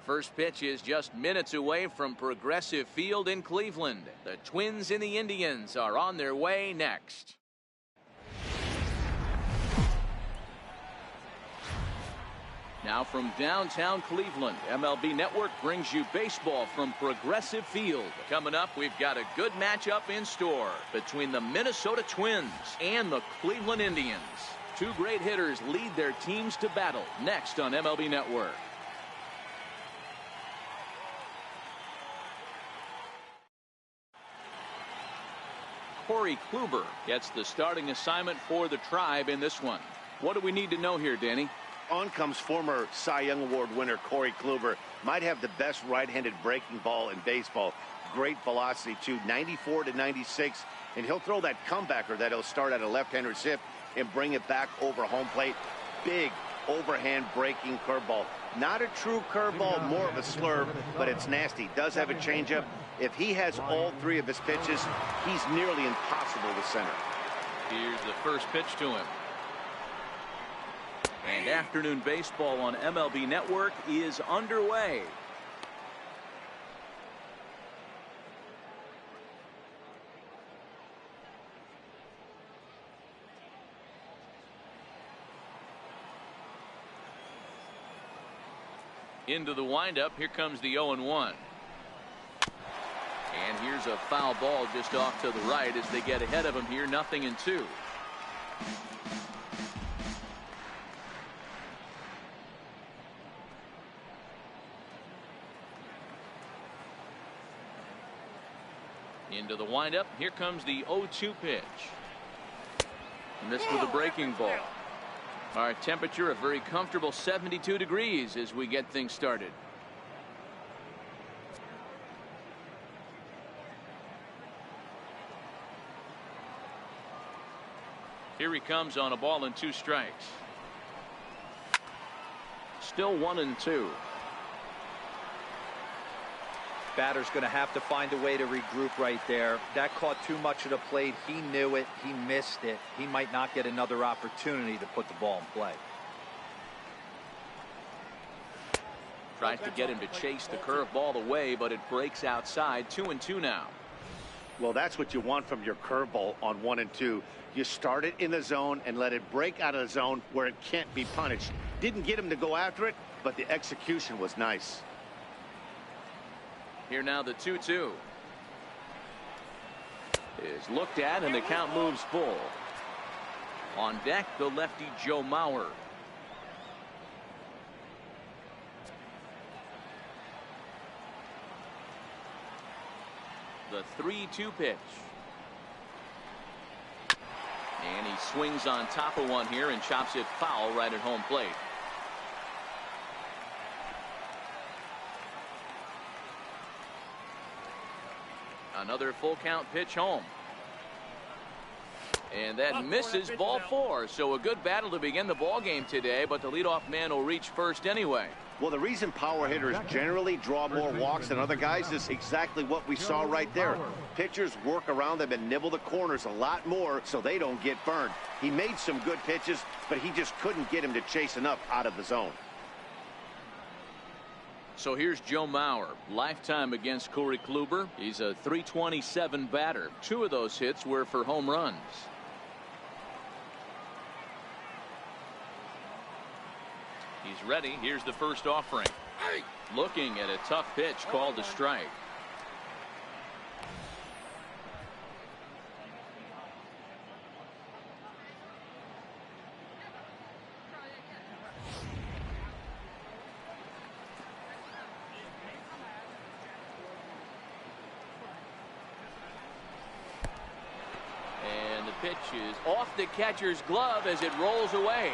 First pitch is just minutes away from Progressive Field in Cleveland. The Twins and the Indians are on their way next. Now from downtown Cleveland, MLB Network brings you baseball from Progressive Field. Coming up, we've got a good matchup in store between the Minnesota Twins and the Cleveland Indians. Two great hitters lead their teams to battle next on MLB Network. Corey Kluber gets the starting assignment for the Tribe in this one. What do we need to know here, Danny? On comes former Cy Young Award winner Corey Kluber. Might have the best right-handed breaking ball in baseball. Great velocity, too, 94 to 96. And he'll throw that comebacker that he'll start at a left-hander's hip and bring it back over home plate. Big overhand breaking curveball. Not a true curveball, more of a slurve, but it's nasty. Does have a changeup. If he has all three of his pitches, he's nearly impossible to center. Here's the first pitch to him. And afternoon baseball on MLB Network is underway. Into the windup, here comes the 0-1. And here's a foul ball just off to the right as they get ahead of him here, 0-2. Into the windup, here comes the 0-2 pitch. Missed with a breaking ball. Our temperature a very comfortable 72 degrees as we get things started. Here he comes on a ball and 2 strikes. Still 1-2. Batter's going to have to find a way to regroup right there. That caught too much of the plate. He knew it. He missed it. He might not get another opportunity to put the ball in play. Tries to get him to chase the curveball away, but it breaks outside. 2-2 now. Well, that's what you want from your curveball on 1-2. You start it in the zone and let it break out of the zone where it can't be punished. Didn't get him to go after it, but the execution was nice. Here now the 2-2 is looked at and the count moves full. On deck, the lefty Joe Mauer. The 3-2 pitch. And he swings on top of one here and chops it foul right at home plate. Another full count pitch home. And that misses, ball 4. So a good battle to begin the ball game today, but the leadoff man will reach first anyway. Well, the reason power hitters generally draw more walks than other guys is exactly what we saw right there. Pitchers work around them and nibble the corners a lot more so they don't get burned. He made some good pitches, but he just couldn't get him to chase enough out of the zone. So here's Joe Mauer, lifetime against Corey Kluber. He's a .327 batter. 2 of those hits were for home runs. He's ready. Here's the first offering. Looking at a tough pitch called a strike. Pitch is off the catcher's glove as it rolls away.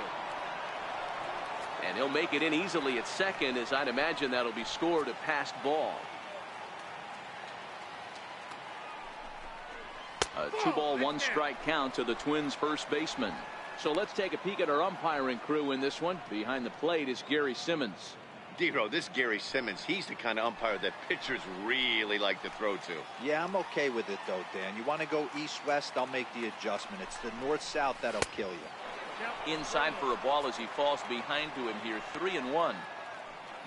And he'll make it in easily at second, as I'd imagine that'll be scored a passed ball. A 2-ball, 1-strike count to the Twins' first baseman. So let's take a peek at our umpiring crew in this one. Behind the plate is Gary Simmons. Dero, this Gary Simmons, he's the kind of umpire that pitchers really like to throw to. Yeah, I'm okay with it, though, Dan. You want to go east-west, I'll make the adjustment. It's the north-south that'll kill you. Inside for a ball as he falls behind to him here, 3-1.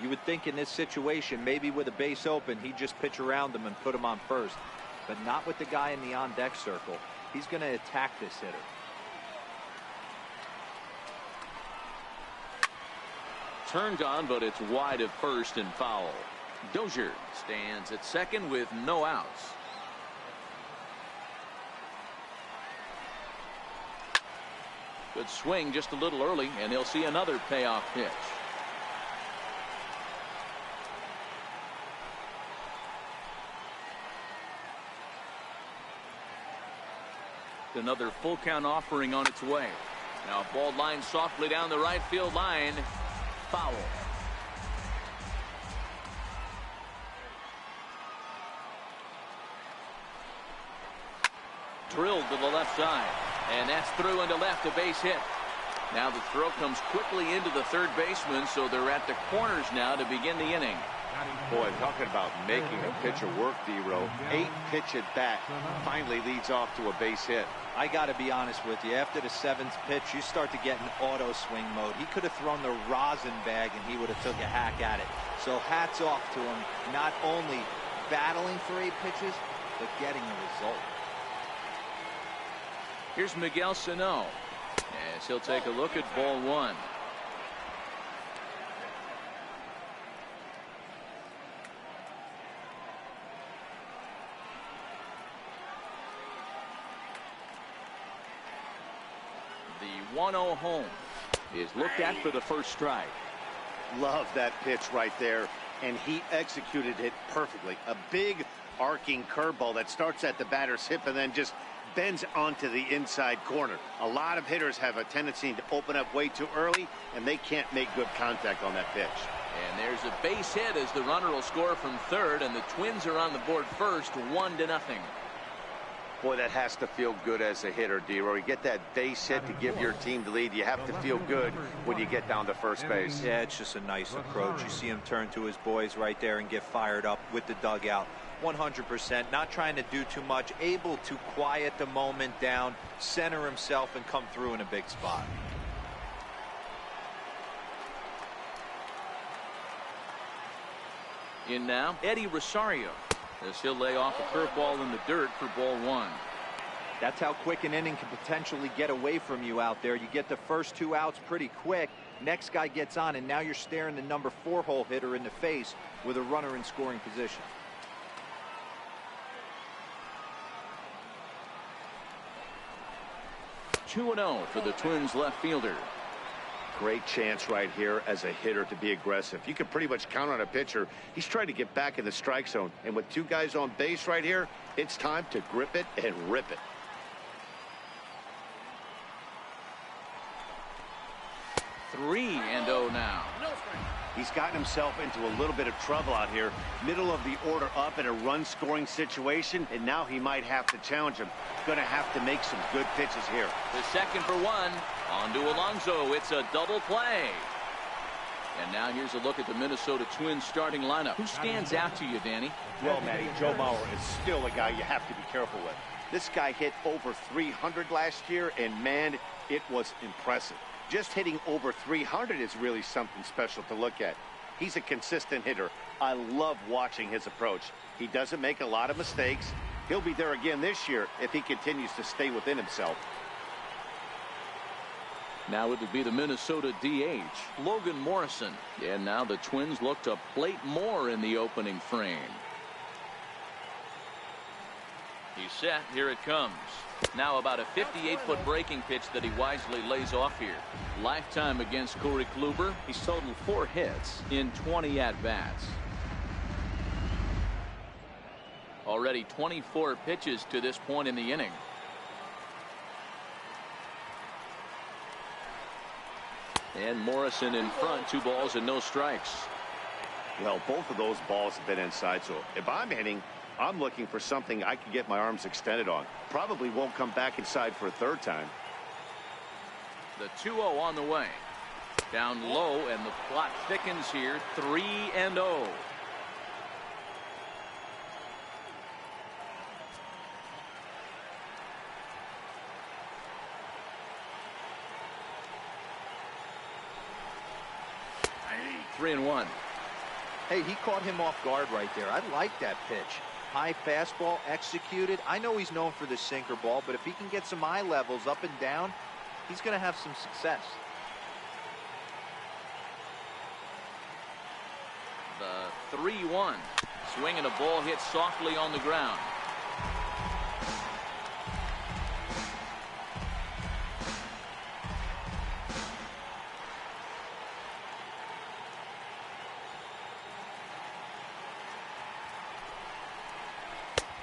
You would think in this situation, maybe with a base open, he'd just pitch around him and put him on first. But not with the guy in the on-deck circle. He's going to attack this hitter. Turned on, but it's wide of first and foul. Dozier stands at second with no outs. Good swing just a little early, and he'll see another payoff pitch. Another full count offering on its way. Now a ball lined softly down the right field line. Foul. Drilled to the left side. And that's through into left, a base hit. Now the throw comes quickly into the third baseman, so they're at the corners now to begin the inning. Boy, talking about making a pitcher work, D-Row. 8-pitch at bat finally leads off to a base hit. I got to be honest with you. After the 7th pitch, you start to get in auto swing mode. He could have thrown the rosin bag, and he would have took a hack at it. So hats off to him, not only battling for 8 pitches, but getting a result. Here's Miguel Sano as he'll take a look at ball 1. The 1-0 home is looked at for the first strike. Love that pitch right there, and he executed it perfectly. A big arcing curveball that starts at the batter's hip and then just bends onto the inside corner. A lot of hitters have a tendency to open up way too early, and they can't make good contact on that pitch. And there's a base hit as the runner will score from third, and the Twins are on the board first, 1-0. Boy, that has to feel good as a hitter, D-Row. You get that base hit to give your team the lead. You have to feel good when you get down to first base. Yeah, it's just a nice approach. You see him turn to his boys right there and get fired up with the dugout. 100%, not trying to do too much, able to quiet the moment down, center himself, and come through in a big spot. In now, Eddie Rosario, as he'll lay off a curveball in the dirt for ball 1. That's how quick an inning can potentially get away from you out there. You get the first 2 outs pretty quick. Next guy gets on, and now you're staring the number 4 hole hitter in the face with a runner in scoring position. (2-0) for the Twins left fielder. Great chance right here as a hitter to be aggressive. You can pretty much count on a pitcher. He's trying to get back in the strike zone, and with 2 guys on base right here, it's time to grip it and rip it. (3-0) now. He's gotten himself into a little bit of trouble out here. Middle of the order up in a run-scoring situation, and now he might have to challenge him. Going to have to make some good pitches here. The second for 1. On to Alonso. It's a double play. And now here's a look at the Minnesota Twins starting lineup. Who stands out to you, Danny? Well, Matty, Joe Mauer is still a guy you have to be careful with. This guy hit over 300 last year, and man, it was impressive. Just hitting over 300 is really something special to look at. He's a consistent hitter. I love watching his approach. He doesn't make a lot of mistakes. He'll be there again this year if he continues to stay within himself. Now it would be the Minnesota DH, Logan Morrison. And now the Twins look to plate more in the opening frame. He's set. Here it comes. Now about a 58-foot breaking pitch that he wisely lays off here. Lifetime against Corey Kluber. He's totaled 4 hits in 20 at-bats. Already 24 pitches to this point in the inning. And Morrison in front, 2 balls and no strikes. Well, both of those balls have been inside, so if I'm hitting, I'm looking for something I can get my arms extended on. Probably won't come back inside for a 3rd time. The 2-0 on the way. Down low, and the plot thickens here. 3-0. Hey, he caught him off guard right there. I like that pitch. High fastball executed. I know he's known for the sinker ball, but if he can get some eye levels up and down, he's going to have some success. The 3-1. Swinging a ball hit softly on the ground.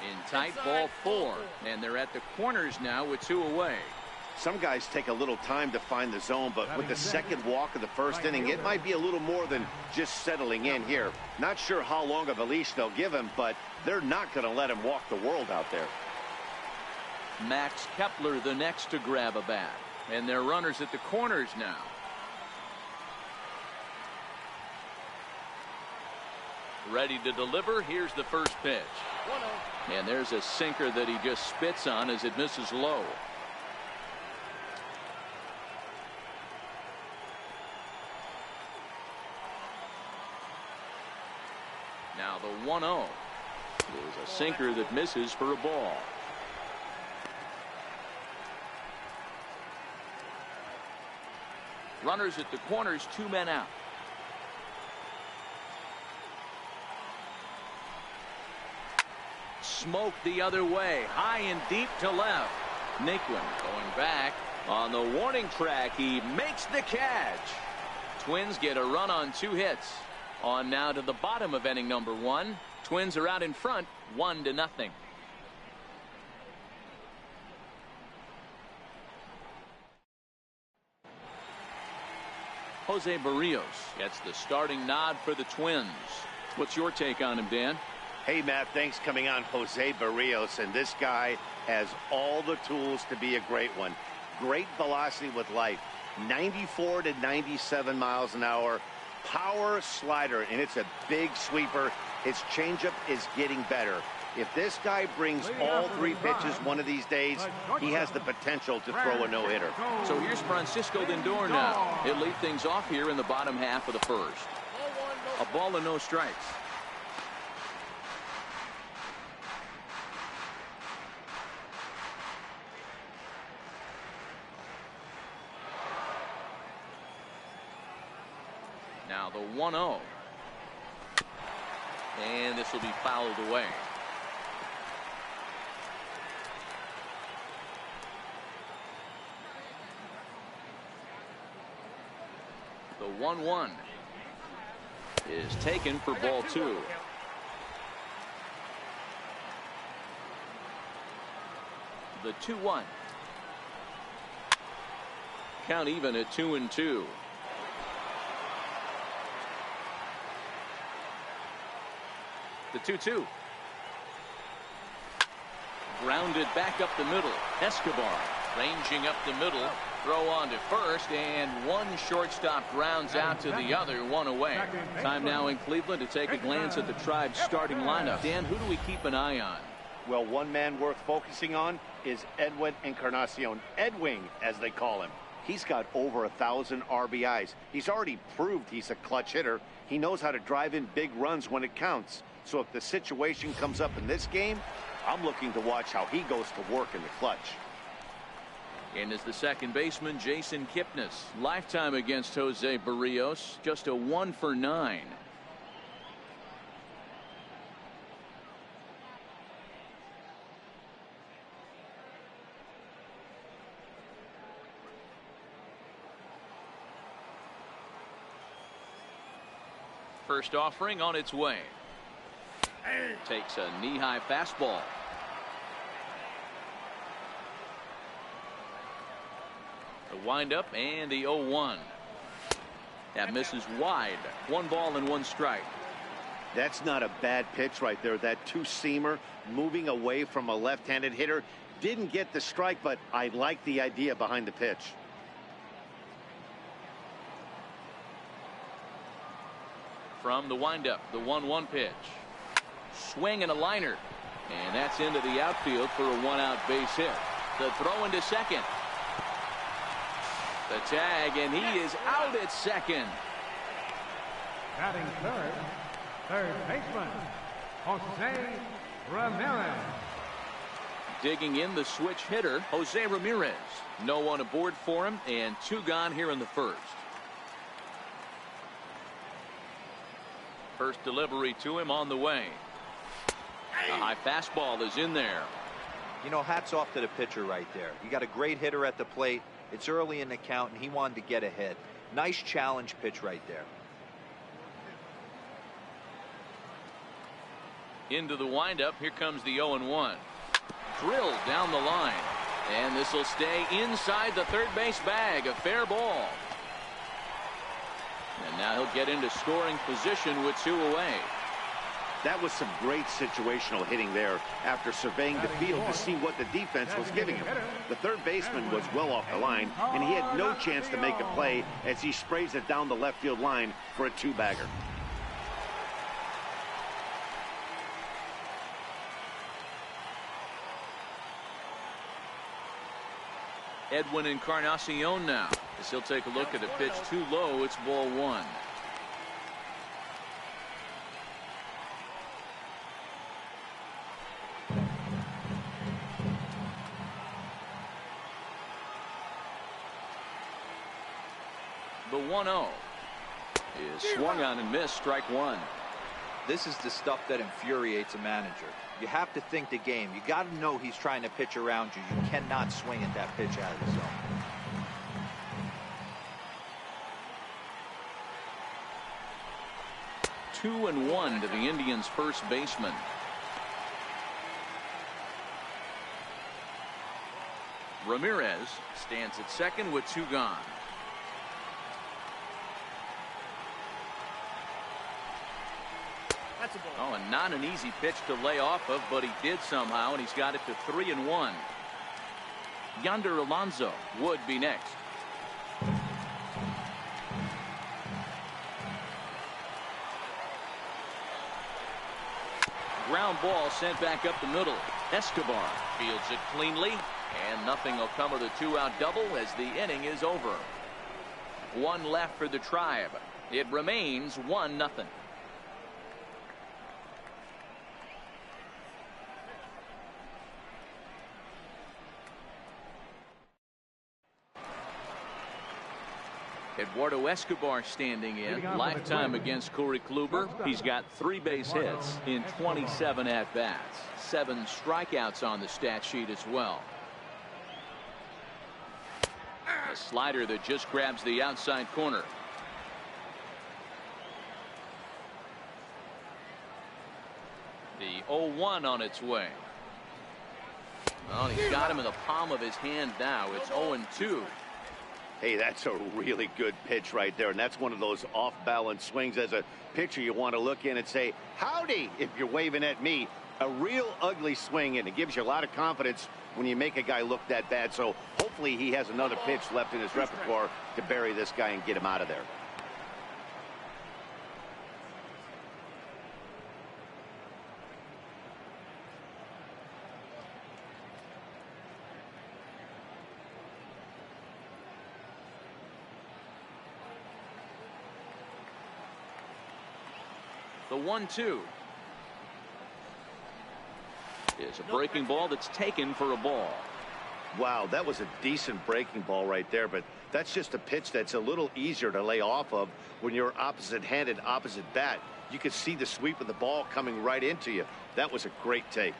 In tight, ball 4, and they're at the corners now with 2 away. Some guys take a little time to find the zone, but with the second walk of the first inning, it might be a little more than just settling in here. Not sure how long of a leash they'll give him, but they're not going to let him walk the world out there. Max Kepler the next to grab a bat, and they're runners at the corners now. Ready to deliver. Here's the first pitch. And there's a sinker that he just spits on as it misses low. Now the 1-0 is a sinker that misses for a ball. Runners at the corners, 2 men out. Smoke the other way, high and deep to left. Naquin going back on the warning track. He makes the catch. Twins get a run on 2 hits. On now to the bottom of inning number 1. Twins are out in front, 1-0. Jose Barrios gets the starting nod for the Twins. What's your take on him, Dan? Hey, Matt, thanks. Coming on, Jose Barrios, and this guy has all the tools to be a great one. Great velocity with life, 94 to 97 miles an hour, power slider, and it's a big sweeper. His changeup is getting better. If this guy brings all 3 pitches one of these days, he has the potential to throw a no-hitter. So here's Francisco Lindor now. He'll lead things off here in the bottom half of the first. A ball and no strikes. Now the 1-0. And this will be fouled away. The 1-1 is taken for ball 2. The 2-1. Count even at 2-2. The 2-2. Grounded back up the middle. Escobar ranging up the middle. Throw on to first, and one shortstop grounds out to the other, 1 away. Time now in Cleveland to take a glance at the Tribe's starting lineup. Dan, who do we keep an eye on? Well, one man worth focusing on is Edwin Encarnacion. Edwing, as they call him. He's got over 1,000 RBIs. He's already proved he's a clutch hitter. He knows how to drive in big runs when it counts. So if the situation comes up in this game, I'm looking to watch how he goes to work in the clutch. And as the second baseman, Jason Kipnis. Lifetime against Jose Barrios, just a 1 for 9. First offering on its way. Takes a knee-high fastball. The windup and the 0-1. That misses wide. 1 ball and 1 strike. That's not a bad pitch right there. That 2-seamer moving away from a left-handed hitter. Didn't get the strike, but I like the idea behind the pitch. From the windup, the 1-1 pitch. Swing and a liner. And that's into the outfield for a 1-out base hit. The throw into second. The tag, and he is out at second. Batting third, Third baseman, Jose Ramirez. Digging in the switch hitter, Jose Ramirez. No one aboard for him, and 2 gone here in the first. First delivery to him on the way. A high fastball is in there. You know, hats off to the pitcher right there. You got a great hitter at the plate. It's early in the count, and he wanted to get ahead. Nice challenge pitch right there. Into the windup. Here comes the 0-1. Drilled down the line. And this will stay inside the third base bag. A fair ball. And now he'll get into scoring position with 2 away. That was some great situational hitting there after surveying the field to see what the defense was giving him. The third baseman was well off the line, and he had no chance to make a play as he sprays it down the left field line for a 2-bagger. Edwin Encarnacion now, as he'll take a look at a pitch too low. It's ball 1. The 1-0 is swung on and missed. Strike 1. This is the stuff that infuriates a manager. You have to think the game. You got to know he's trying to pitch around you. You cannot swing at that pitch out of the zone. Two and 1 to the Indians' first baseman. Ramirez stands at second with 2 gone. Oh, and not an easy pitch to lay off of, but he did somehow, and he's got it to 3-1. Yonder Alonso would be next. Ground ball sent back up the middle. Escobar fields it cleanly, and nothing will come of the 2-out double as the inning is over. 1 left for the Tribe. It remains 1-0. Eduardo Escobar standing in. Lifetime against Corey Kluber. He's got 3 base hits in 27 at-bats. 7 strikeouts on the stat sheet as well. A slider that just grabs the outside corner. The 0-1 on its way. Well, he's got him in the palm of his hand now. It's 0-2. Hey, that's a really good pitch right there, and that's one of those off-balance swings. As a pitcher, you want to look in and say, howdy, if you're waving at me. A real ugly swing, and it gives you a lot of confidence when you make a guy look that bad. So hopefully he has another pitch left in his repertoire to bury this guy and get him out of there. The 1-2 is a breaking ball that's taken for a ball. Wow, that was a decent breaking ball right there, but that's just a pitch that's a little easier to lay off of when you're opposite-handed, opposite bat. You could see the sweep of the ball coming right into you. That was a great take.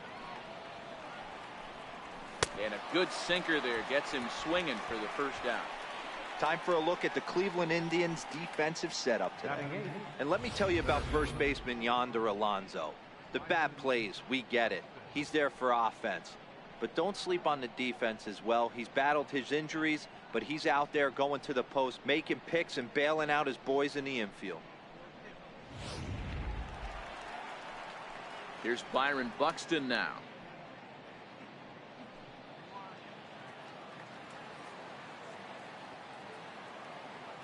And a good sinker there gets him swinging for the first out. Time for a look at the Cleveland Indians' defensive setup today. And let me tell you about first baseman Yonder Alonso. The bat plays, we get it. He's there for offense. But don't sleep on the defense as well. He's battled his injuries, but he's out there going to the post, making picks and bailing out his boys in the infield. Here's Byron Buxton now.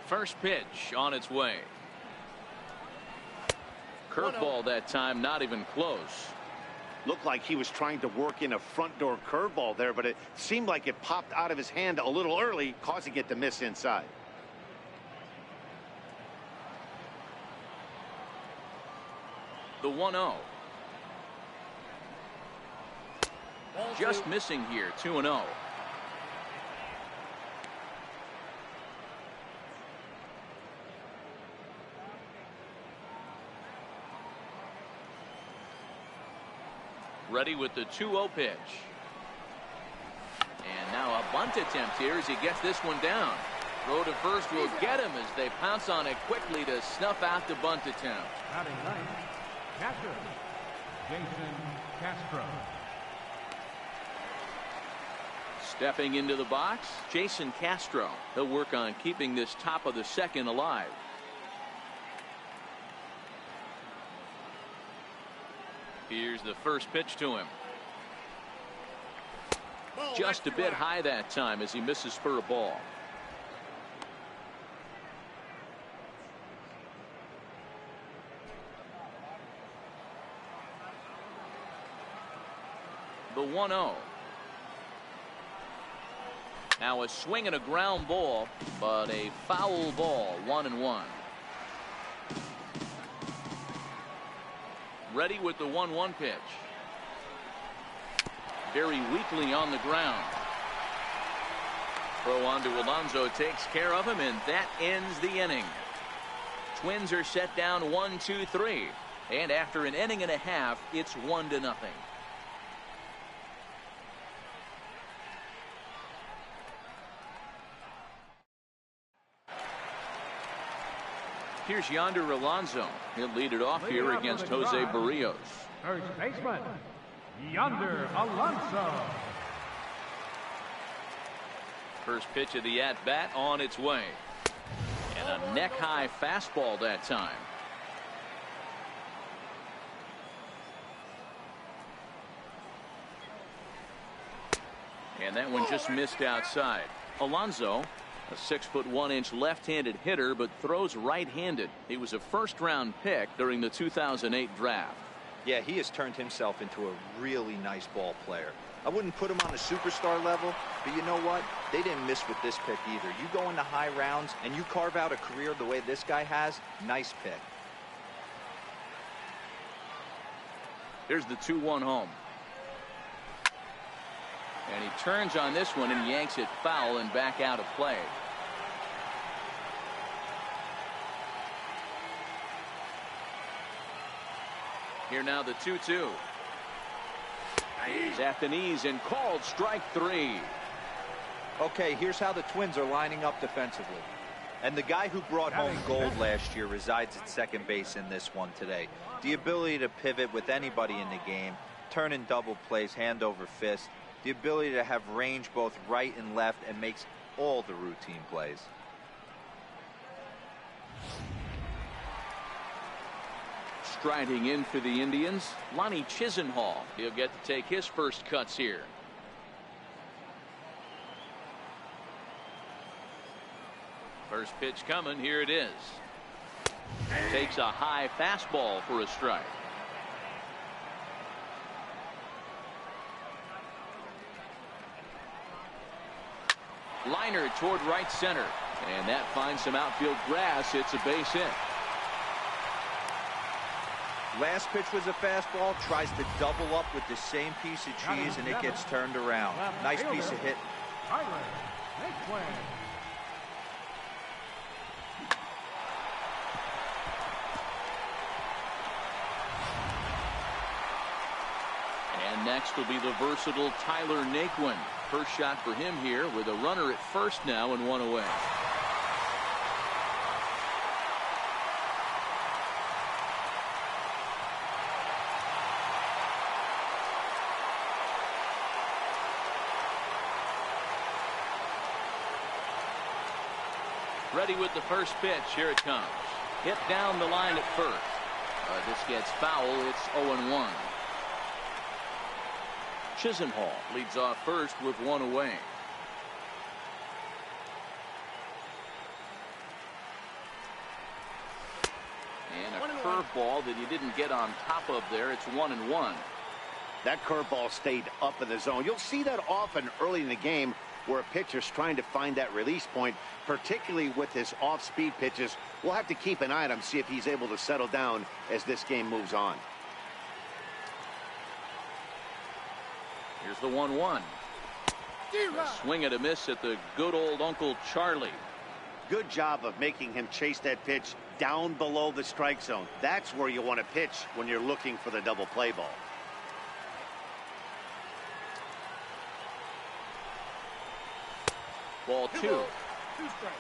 First pitch on its way. Curveball that time, not even close. Looked like he was trying to work in a front door curveball there, but it seemed like it popped out of his hand a little early, causing it to miss inside. The 1-0. Just missing here. 2-0. Ready with the 2-0 pitch. And now a bunt attempt here as he gets this one down. Throw to first will get him as they pounce on it quickly to snuff out the bunt attempt. Batting ninth, catcher, Jason Castro. Stepping into the box, Jason Castro. He'll work on keeping this top of the second alive. Here's the first pitch to him. Just a bit high that time as he misses for a ball. The 1-0. Now a swing and a ground ball, but a foul ball. 1-1. Ready with the 1-1 pitch. Very weakly on the ground. Throw on to Alonso takes care of him, and that ends the inning. Twins are set down 1-2-3, and after an inning and a half, it's 1-0. Here's Yonder Alonso. He'll lead it off here against Jose Barrios. First baseman, Yonder Alonso. First pitch of the at-bat on its way. And a neck-high fastball that time. And that one just missed outside. Alonso, a 6'1" left-handed hitter, but throws right-handed. He was a first-round pick during the 2008 draft. Yeah, he has turned himself into a really nice ball player. I wouldn't put him on a superstar level, but you know what? They didn't miss with this pick either. You go into high rounds and you carve out a career the way this guy has, nice pick. Here's the 2-1 home. And he turns on this one and yanks it foul and back out of play. Here now the 2-2. He's at the knees and called strike 3. Okay, here's how the Twins are lining up defensively. And the guy who brought home gold last year resides at second base in this one today. The ability to pivot with anybody in the game, turn in double plays, hand over fist. The ability to have range both right and left and makes all the routine plays. Striding in for the Indians, Lonnie Chisenhall. He'll get to take his first cuts here. First pitch coming. Here it is. Takes a high fastball for a strike. Liner toward right center. And that finds some outfield grass. It's a base hit. Last pitch was a fastball. Tries to double up with the same piece of cheese, and it gets turned around. Nice piece of hit. And next will be the versatile Tyler Naquin. First shot for him here with a runner at first now and one away. Ready with the first pitch. Here it comes. Hit down the line at first. This gets foul. It's 0-1. Chisenhall leads off first with one away. And a curveball that he didn't get on top of there. It's 1-1. That curveball stayed up in the zone. You'll see that often early in the game where a pitcher's trying to find that release point, particularly with his off-speed pitches. We'll have to keep an eye on him, see if he's able to settle down as this game moves on. Here's the 1-1. A swing and a miss at the good old Uncle Charlie. Good job of making him chase that pitch down below the strike zone. That's where you want to pitch when you're looking for the double play ball. Ball 2. 2 strikes.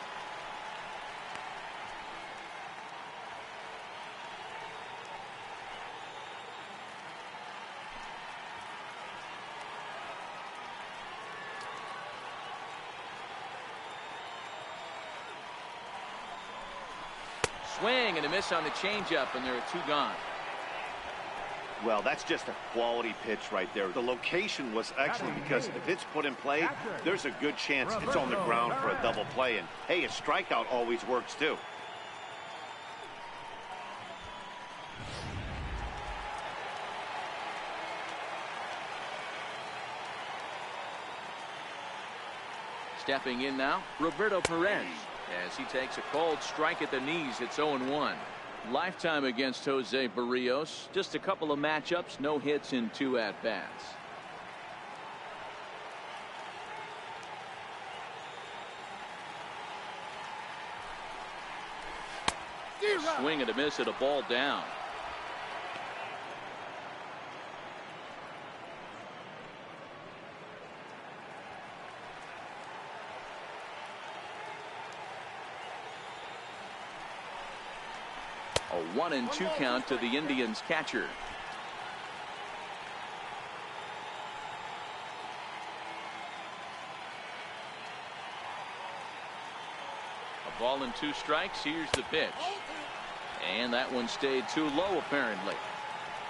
Swing and a miss on the changeup, and there are 2 gone. Well, that's just a quality pitch right there. The location was excellent because if it's put in play, there's a good chance it's on the ground for a double play. And, hey, a strikeout always works, too. Stepping in now, Roberto Perez, as he takes a cold strike at the knees. It's 0-1. Lifetime against Jose Barrios. Just a couple of matchups, no hits in 2 at-bats. Swing and a miss at a ball down. A 1-2 count to the Indians catcher. A ball and 2 strikes. Here's the pitch. And that one stayed too low, apparently.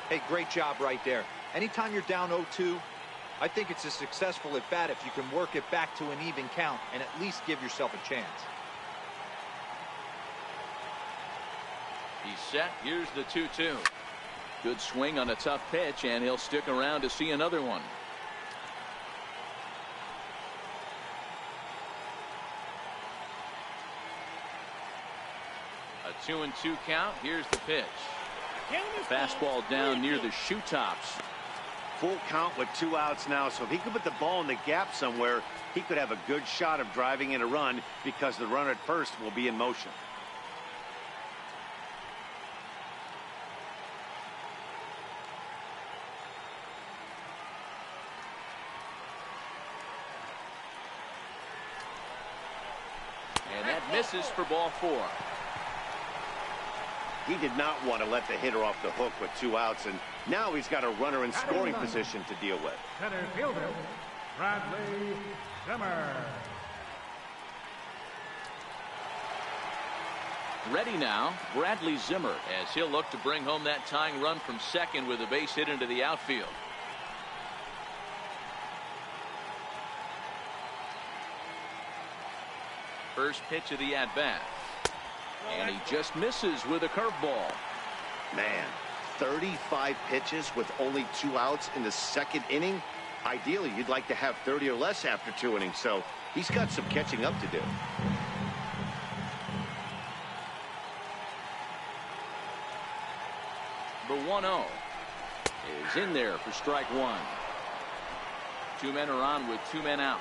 Hey, great job right there. Anytime you're down 0-2, I think it's a successful at bat if you can work it back to an even count and at least give yourself a chance. He's set. Here's the 2-2. Good swing on a tough pitch, and he'll stick around to see another one. A 2-2 count. Here's the pitch. Fastball down near the shoe tops. Full count with 2 outs now, so if he could put the ball in the gap somewhere, he could have a good shot of driving in a run because the runner at first will be in motion. And that misses for ball 4. He did not want to let the hitter off the hook with 2 outs, and now he's got a runner in scoring position to deal with. Center fielder, Bradley Zimmer. Ready now, Bradley Zimmer, as he'll look to bring home that tying run from second with a base hit into the outfield. First pitch of the at-bat. And he just misses with a curveball. Man, 35 pitches with only 2 outs in the 2nd inning. Ideally, you'd like to have 30 or less after 2 innings, so he's got some catching up to do. The 1-0 is in there for strike 1. 2 men are on with 2 men out.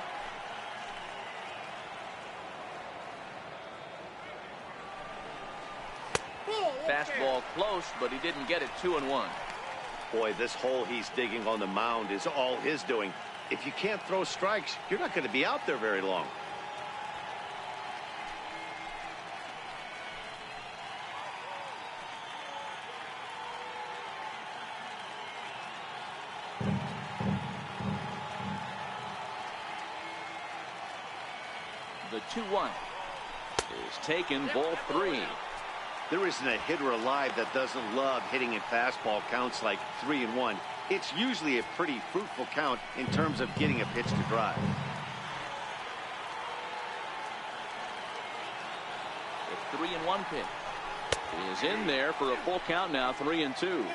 Fastball close, but he didn't get it. 2-1. Boy, this hole he's digging on the mound is all his doing. If you can't throw strikes, you're not going to be out there very long. The 2-1 is taken, ball 3. There isn't a hitter alive that doesn't love hitting in fastball counts like 3-1. It's usually a pretty fruitful count in terms of getting a pitch to drive. The 3-1 pitch is in there for a full count now. 3-2.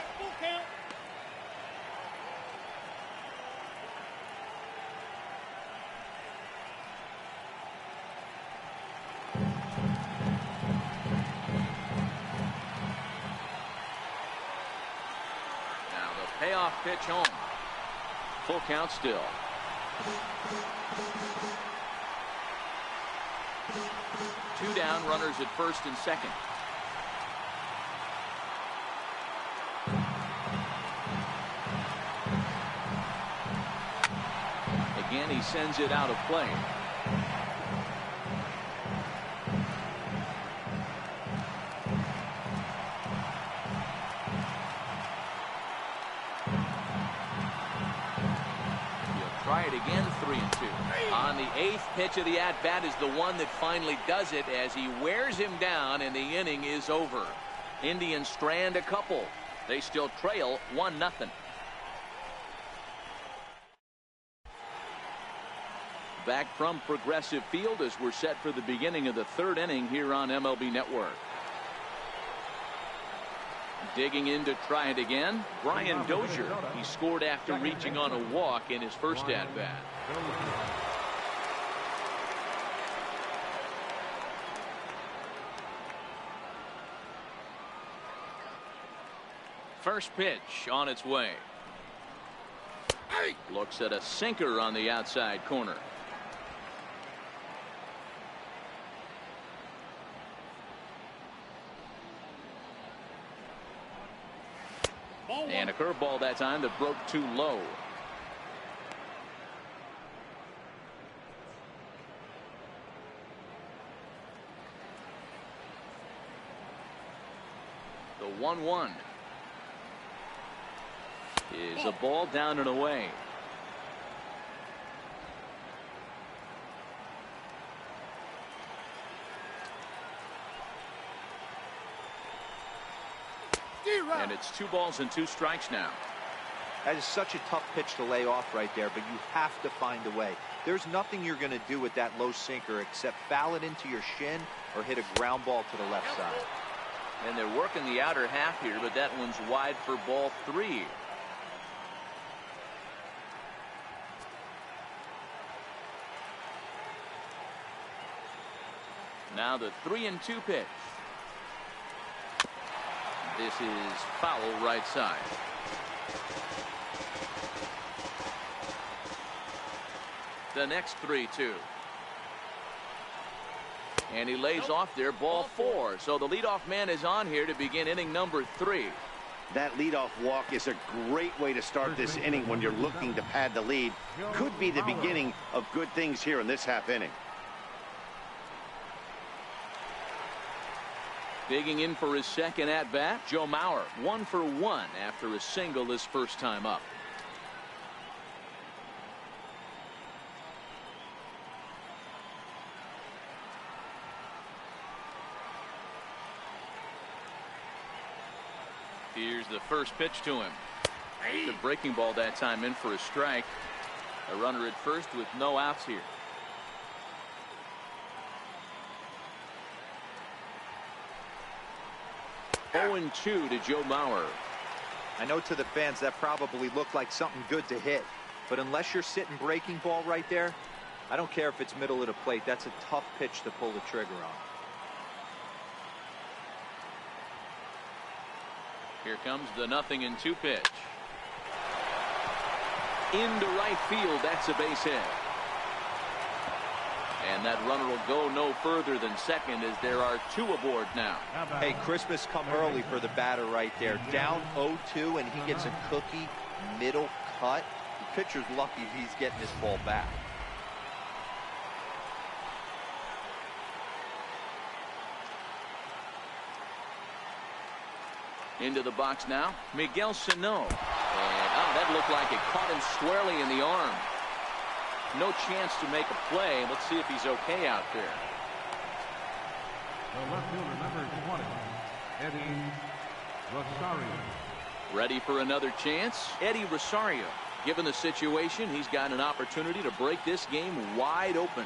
Payoff pitch home. full count still. Two down, runners at first and second. Again, he sends it out of play. Try it again, 3-2. On the 8th pitch of the at-bat is the one that finally does it as he wears him down and the inning is over. Indians strand a couple. They still trail 1-0. Back from Progressive Field as we're set for the beginning of the 3rd inning here on MLB Network. Digging in to try it again, Brian Dozier. He scored after reaching on a walk in his first at-bat. First pitch on its way. Looks at a sinker on the outside corner. And a curveball that time that broke too low. The 1-1 is a ball down and away. And it's 2 balls and 2 strikes now. That is such a tough pitch to lay off right there, but you have to find a way. There's nothing you're going to do with that low sinker except foul it into your shin or hit a ground ball to the left side. And they're working the outer half here, but that one's wide for ball 3. Now the 3-2 pitch. This is foul right side. The next 3-2. And he lays off there, ball 4. So the leadoff man is on here to begin inning number 3. That leadoff walk is a great way to start this inning when you're looking to pad the lead. Could be the beginning of good things here in this half inning. Digging in for his second at-bat, Joe Mauer, 1 for 1 after a single his first time up. Here's the first pitch to him. The breaking ball that time in for a strike. A runner at first with no outs here. Oh, 2 to Joe Mauer. I know to the fans that probably looked like something good to hit, but unless you're sitting breaking ball right there, I don't care if it's middle of the plate. That's a tough pitch to pull the trigger on. Here comes the 0-2 pitch. Into right field. That's a base hit. And that runner will go no further than second as there are 2 aboard now. Hey, Christmas come early for the batter right there. Down 0-2 and he gets a cookie middle cut. The pitcher's lucky he's getting this ball back. Into the box now, Miguel Sano. And that looked like it caught him squarely in the arm. No chance to make a play. Let's see if he's okay out there. The left fielder, number 20, Eddie Rosario. Ready for another chance? Eddie Rosario. Given the situation, he's got an opportunity to break this game wide open.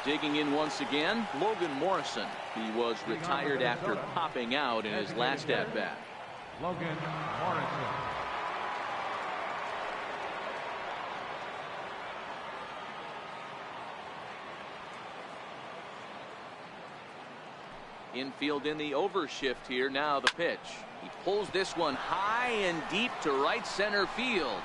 Digging in once again, Logan Morrison. He was retired after popping out in his last at-bat. Logan Morrison. Infield in the overshift here. Now the pitch. He pulls this one high and deep to right center field.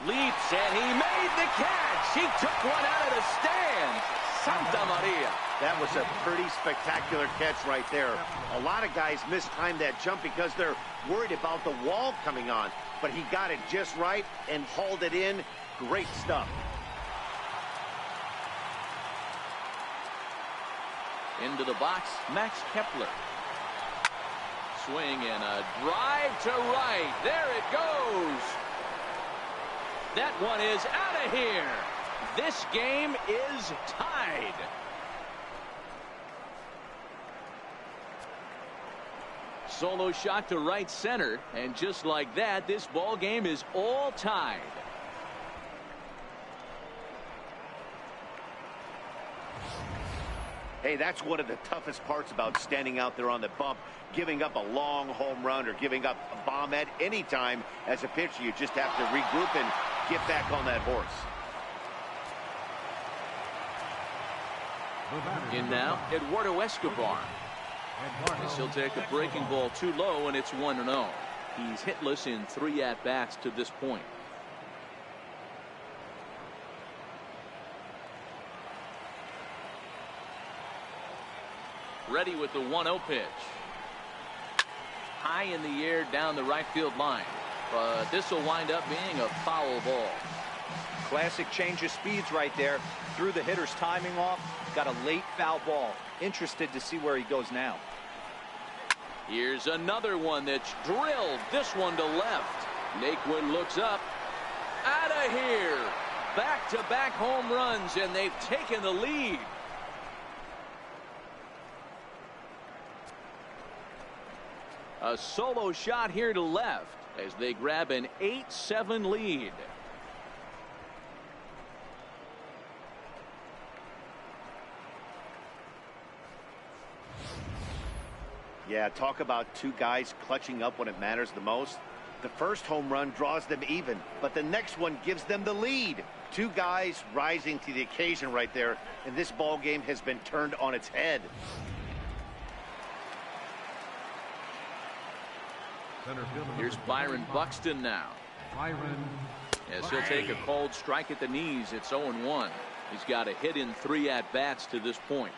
Leaps, and he made the catch. He took one out of the stands. Santa Maria. That was a pretty spectacular catch right there. A lot of guys mistime that jump because they're worried about the wall coming on. But he got it just right and hauled it in. Great stuff. Into the box, Max Kepler. Swing and a drive to right. There it goes. That one is out of here. This game is tied. Solo shot to right center, and just like that, this ball game is all tied. Hey, that's one of the toughest parts about standing out there on the bump. Giving up a long home run or giving up a bomb at any time as a pitcher. You just have to regroup and get back on that horse. In now, Eduardo Escobar. As he'll take a breaking ball too low, and it's 1-0. He's hitless in 3 at-bats to this point. Ready with the 1-0 pitch. High in the air down the right field line. But this will wind up being a foul ball. Classic change of speeds right there. Threw the hitter's timing off. Got a late foul ball. Interested to see where he goes now. Here's another one that's drilled. This one to left. Naquin looks up. Out of here. Back-to-back home runs, and they've taken the lead. A solo shot here to left as they grab an 8-7 lead. Yeah, talk about two guys clutching up when it matters the most. The first home run draws them even, but the next one gives them the lead. Two guys rising to the occasion right there, and this ball game has been turned on its head. Here's Byron Buxton now. As he'll take a cold strike at the knees, it's 0-1. He's got a hit in 3 at-bats to this point.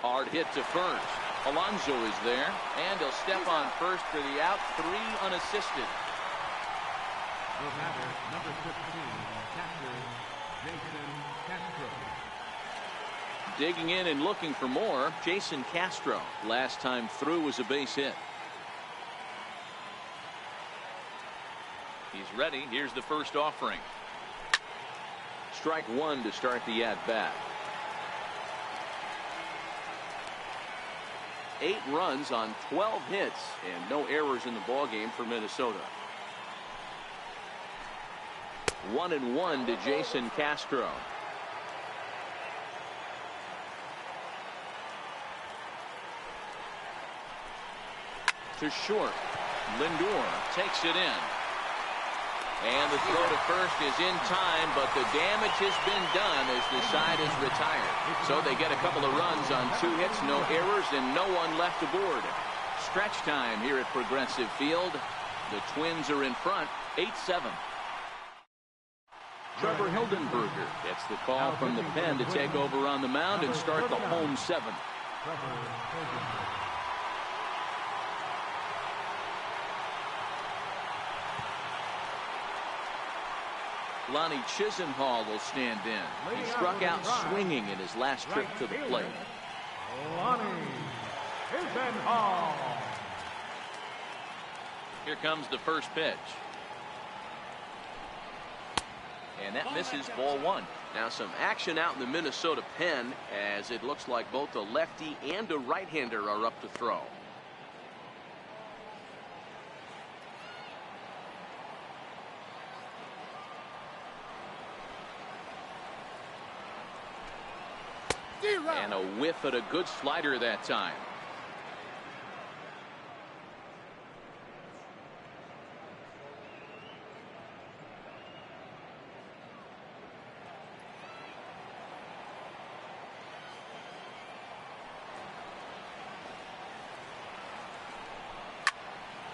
Hard hit to first. Alonso is there, and he'll step on first for the out. 3 unassisted. The batter, number 15, catcher Jason Castro. Digging in and looking for more, Jason Castro. Last time through was a base hit. He's ready. Here's the first offering. Strike 1 to start the at-bat. 8 runs on 12 hits and no errors in the ballgame for Minnesota. 1-1 to Jason Castro. To short. Lindor takes it in. And the throw to first is in time, but the damage has been done as the side is retired. So they get a couple of runs on 2 hits, no errors, and no one left aboard. Stretch time here at Progressive Field. The Twins are in front, 8-7. Trevor Hildenberger gets the call from the pen to take over on the mound and start the home 7. Lonnie Chisenhall will stand in. He struck out swinging in his last trip to the plate. Lonnie Chisenhall. Here comes the first pitch. And that misses, ball one. Now some action out in the Minnesota pen, as it looks like both a lefty and a right-hander are up to throw. And a whiff at a good slider that time.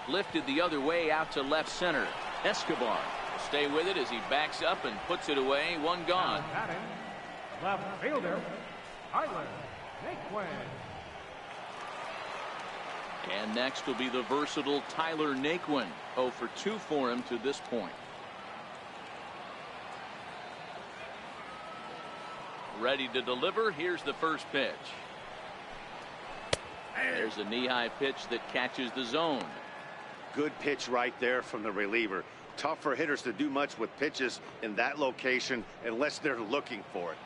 Lifted the other way out to left center. Escobar will stay with it as he backs up and puts it away. One gone. Left fielder, Tyler Naquin. And next will be the versatile Tyler Naquin. 0 for 2 for him to this point. Ready to deliver. Here's the first pitch. There's a knee-high pitch that catches the zone. Good pitch right there from the reliever. Tough for hitters to do much with pitches in that location unless they're looking for it.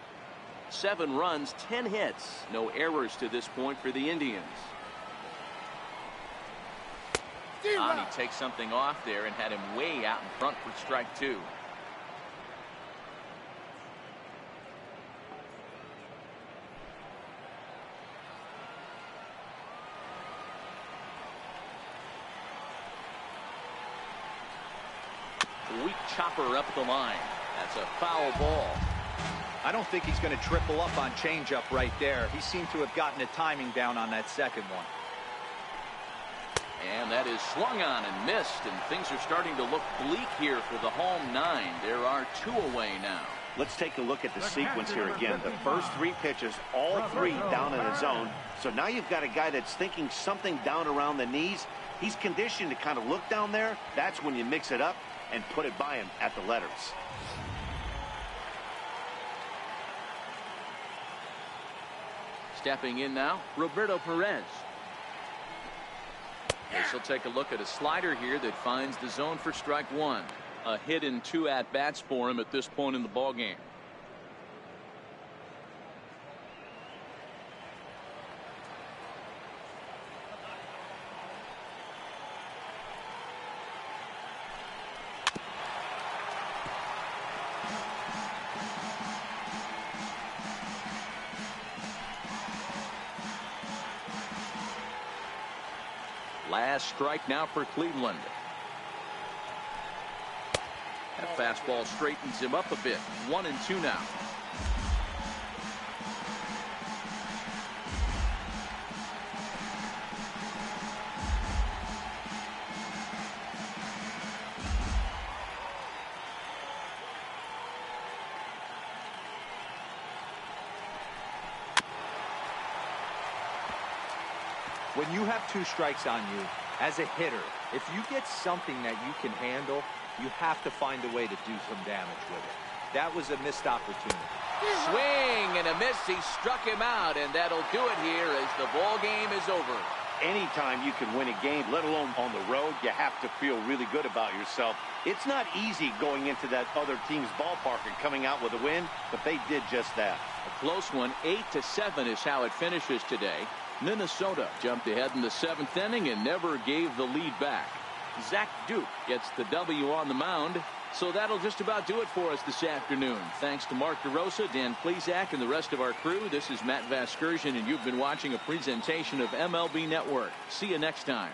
7 runs, 10 hits. No errors to this point for the Indians. He takes something off there and had him way out in front for strike 2. Weak chopper up the line. That's a foul ball. I don't think he's going to triple up on changeup right there. He seemed to have gotten the timing down on that second one. And that is swung on and missed, and things are starting to look bleak here for the home 9. There are 2 away now. Let's take a look at the sequence here again. The first 3 pitches, all 3 down in the zone. So now you've got a guy that's thinking something down around the knees. He's conditioned to kind of look down there. That's when you mix it up and put it by him at the letters. Stepping in now, Roberto Perez. This will take a look at a slider here that finds the zone for strike 1. A hit in 2 at-bats for him at this point in the ballgame. Last strike now for Cleveland. That fastball straightens him up a bit. 1-2 now. When you have 2 strikes on you, as a hitter, if you get something that you can handle, you have to find a way to do some damage with it. That was a missed opportunity. Swing and a miss. He struck him out, and that'll do it here as the ball game is over. Anytime you can win a game, let alone on the road, you have to feel really good about yourself. It's not easy going into that other team's ballpark and coming out with a win, but they did just that. A close one. 8-7 is how it finishes today. Minnesota jumped ahead in the 7th inning and never gave the lead back. Zach Duke gets the W on the mound. So that'll just about do it for us this afternoon. Thanks to Mark DeRosa, Dan Plesac, and the rest of our crew. This is Matt Vasgersian, and you've been watching a presentation of MLB Network. See you next time.